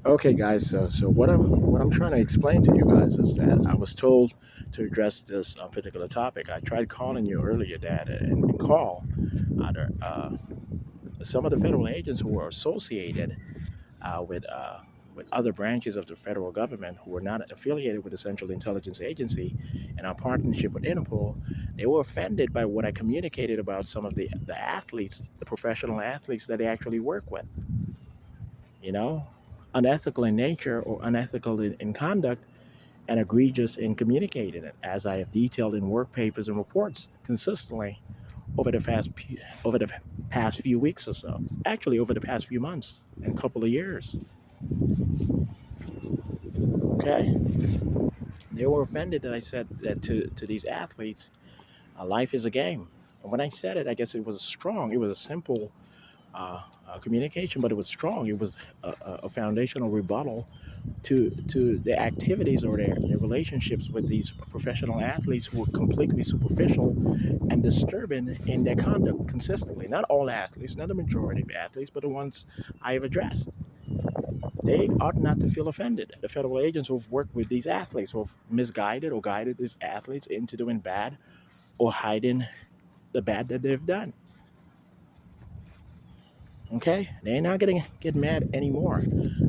Okay, guys. So what I'm trying to explain to you guys is that I was told to address this particular topic. I tried calling you earlier, Dad, and call other some of the federal agents who were associated with other branches of the federal government who were not affiliated with the Central Intelligence Agency and our partnership with Interpol. They were offended by what I communicated about some of the athletes, the professional athletes that they actually work with. You know, unethical in nature or unethical in conduct and egregious in communicating it, as I have detailed in work papers and reports consistently over the past few weeks or so. Actually, over the past few months and couple of years. Okay, they were offended that I said that to these athletes, life is a game. And when I said it, I guess it was strong. It was a simple communication, but it was strong. It was a foundational rebuttal to the activities or their relationships with these professional athletes who were completely superficial and disturbing in their conduct consistently. Not all athletes, not the majority of athletes, but the ones I have addressed. They ought not to feel offended. The federal agents who've worked with these athletes, who have misguided or guided these athletes into doing bad or hiding the bad that they've done. Okay? They're not going to get mad anymore.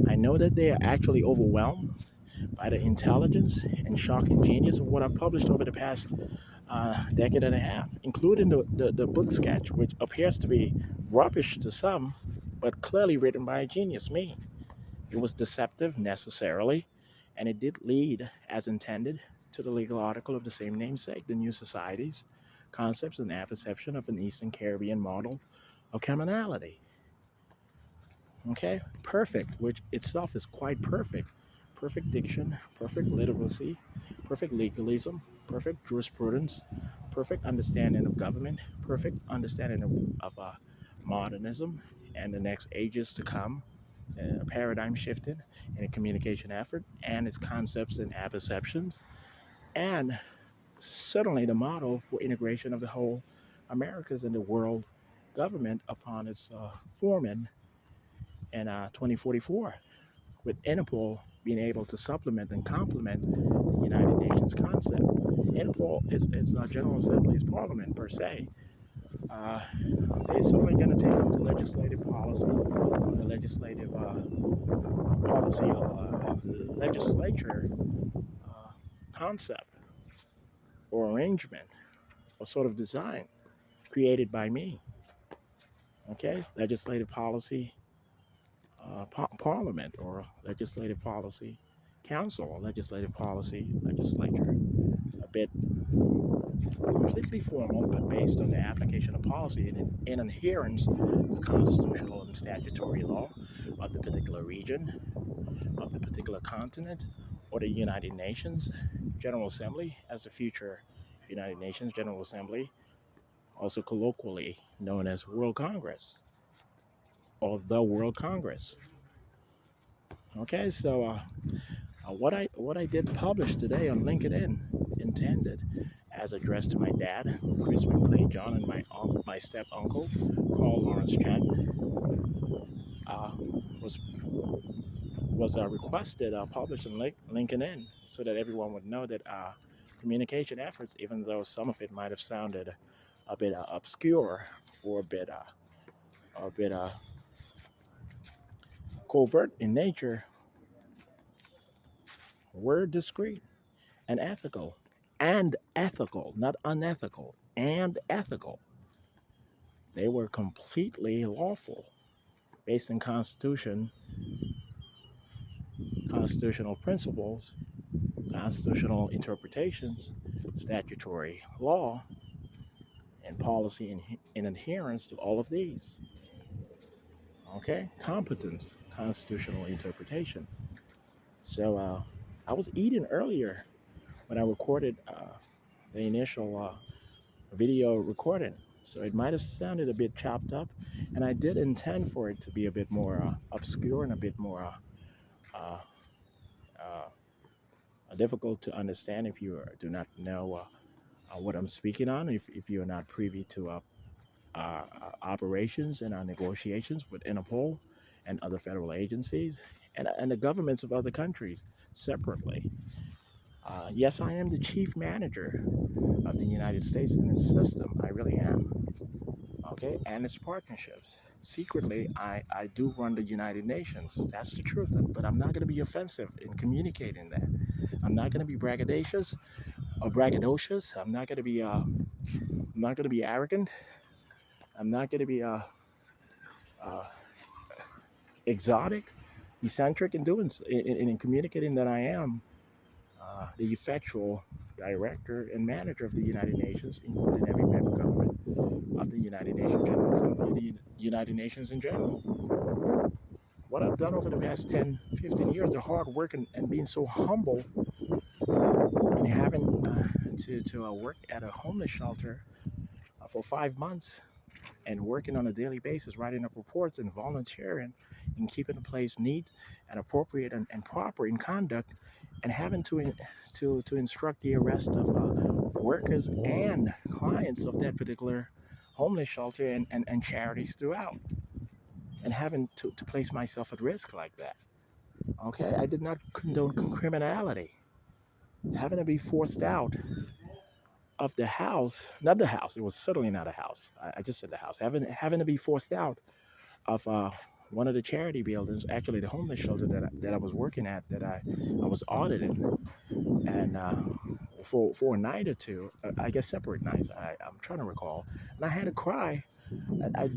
I know that they are actually overwhelmed by the intelligence and shocking genius of what I've published over the past decade and a half, including the book sketch, which appears to be rubbish to some, but clearly written by a genius, me. It was deceptive necessarily, and it did lead, as intended, to the legal article of the same namesake, The New Societies, Concepts and Apperception of an Eastern Caribbean Model of Criminality. Okay? Perfect, which itself is quite perfect. Perfect diction, perfect literacy, perfect legalism, perfect jurisprudence, perfect understanding of government, perfect understanding of modernism and the next ages to come, paradigm shifting in a communication effort and its concepts and apperceptions, and certainly the model for integration of the whole Americas and the world government upon its forming in 2044, with Interpol being able to supplement and complement the United Nations concept. Interpol is a General Assembly's parliament per se. Uh, they're certainly going to take up the legislative policy, the legislative policy or legislature uh, concept or arrangement or sort of design created by me. Okay, legislative policy parliament or legislative policy council or legislative policy legislature. A bit completely formal, but based on the application of policy in adherence to constitutional and statutory law of the particular region, of the particular continent, or the United Nations General Assembly as the future United Nations General Assembly, also colloquially known as World Congress or the World Congress. Okay, so what I did publish today on LinkedIn, intended as addressed to my dad, Chris McClay John, and my step uncle, Carl Lawrence Chen, uh, was requested published on LinkedIn so that everyone would know that communication efforts, even though some of it might have sounded a bit obscure or a bit covert in nature, were discreet and ethical, not unethical, and ethical. They were completely lawful, based on constitutional principles, constitutional interpretations, statutory law, and policy in adherence to all of these. Okay, competent constitutional interpretation. So I was eating earlier when I recorded the initial video recording. So it might have sounded a bit chopped up, and I did intend for it to be a bit more obscure and a bit more uh, difficult to understand if you do not know what I'm speaking on, if you're not privy to operations and our negotiations with Interpol and other federal agencies and the governments of other countries separately. Yes, I am the chief manager of the United States in its system. I really am. Okay, and its partnerships. Secretly, I do run the United Nations. That's the truth. But I'm not going to be offensive in communicating that. I'm not going to be braggadocious or braggadocious. I'm not going to be arrogant. I'm not going to be uh, exotic, eccentric in doing in communicating that I am the effectual director and manager of the United Nations, including every member government of the United Nations General Assembly, the United Nations in general. What I've done over the past 10, 15 years, the hard work and being so humble and having to work at a homeless shelter for 5 months and working on a daily basis, writing up reports and volunteering and keeping the place neat and appropriate and proper in conduct, and having to instruct the arrest of workers and clients of that particular homeless shelter and charities throughout, and having to place myself at risk like that. Okay, I did not condone criminality. Having to be forced out of the house, not the house, it was certainly not a house. I just said the house. Having to be forced out of one of the charity buildings, actually the homeless shelter that I was working at, that I was auditing, and for a night or two, I guess separate nights, I'm trying to recall, and I had to cry. I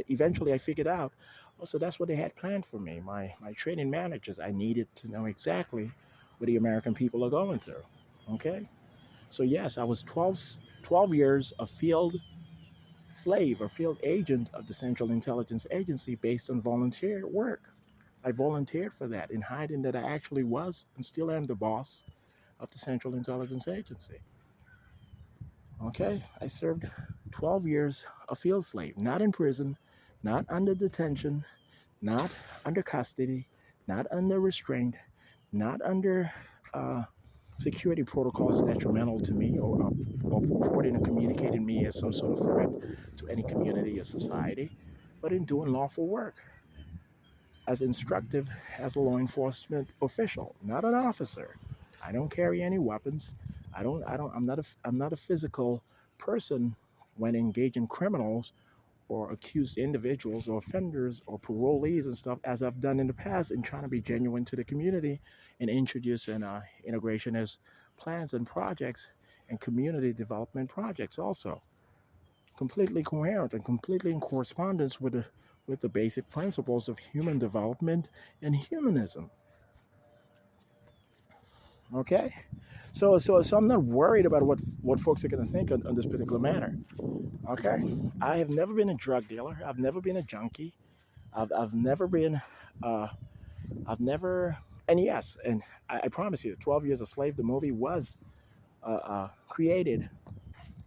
eventually I figured out, oh, so that's what they had planned for me. My training managers, I needed to know exactly what the American people are going through. Okay, so yes, I was 12 years a field slave or field agent of the Central Intelligence Agency based on volunteer work. I volunteered for that in hiding that I actually was and still am the boss of the Central Intelligence Agency. Okay, I served 12 years a field slave, not in prison, not under detention, not under custody, not under restraint, not under security protocols detrimental to me or purporting and communicating me as some sort of threat to any community or society, but in doing lawful work as instructive as a law enforcement official, not an officer. I don't carry any weapons. I'm not a physical person when engaging criminals or accused individuals or offenders or parolees and stuff, as I've done in the past, in trying to be genuine to the community and introduce an integration as plans and projects and community development projects also. Completely coherent and completely in correspondence with the basic principles of human development and humanism. Okay, so I'm not worried about what folks are going to think on this particular matter. Okay, I have never been a drug dealer. I've never been a junkie. I've never been, uh, I've never, and yes, and I promise you, 12 Years a Slave, the movie was created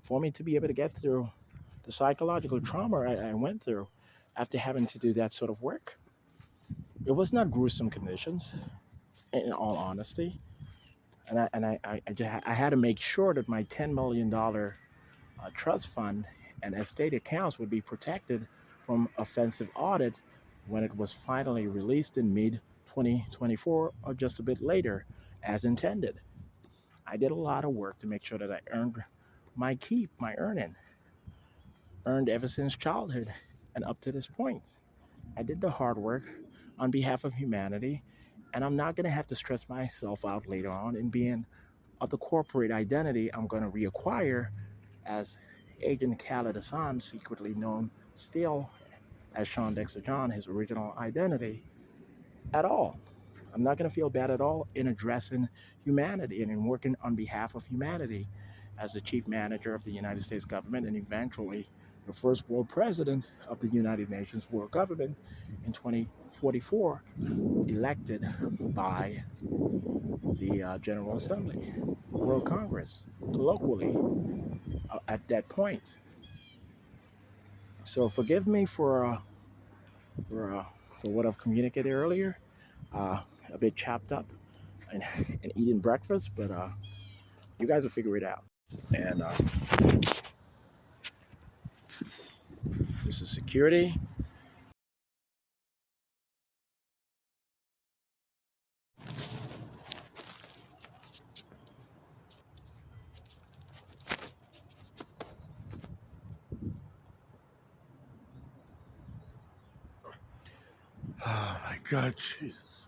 for me to be able to get through the psychological trauma I went through after having to do that sort of work. It was not gruesome conditions, in all honesty. I had to make sure that my $10 million trust fund and estate accounts would be protected from offensive audit when it was finally released in mid 2024 or just a bit later, as intended. I did a lot of work to make sure that I earned my keep, my earned ever since childhood and up to this point. I did the hard work on behalf of humanity, and I'm not going to have to stress myself out later on in being of the corporate identity I'm going to reacquire as Agent Khaled Hassan, secretly known still as Shawn Dexter John, his original identity, at all. I'm not going to feel bad at all in addressing humanity and in working on behalf of humanity as the chief manager of the United States government and eventually the first world president of the United Nations world government in 2044, elected by the General Assembly, World Congress, colloquially, at that point. So forgive me for uh, for what I've communicated earlier. Uh, a bit chopped up and, and eating breakfast, but you guys will figure it out. And this is security. Oh my God, Jesus.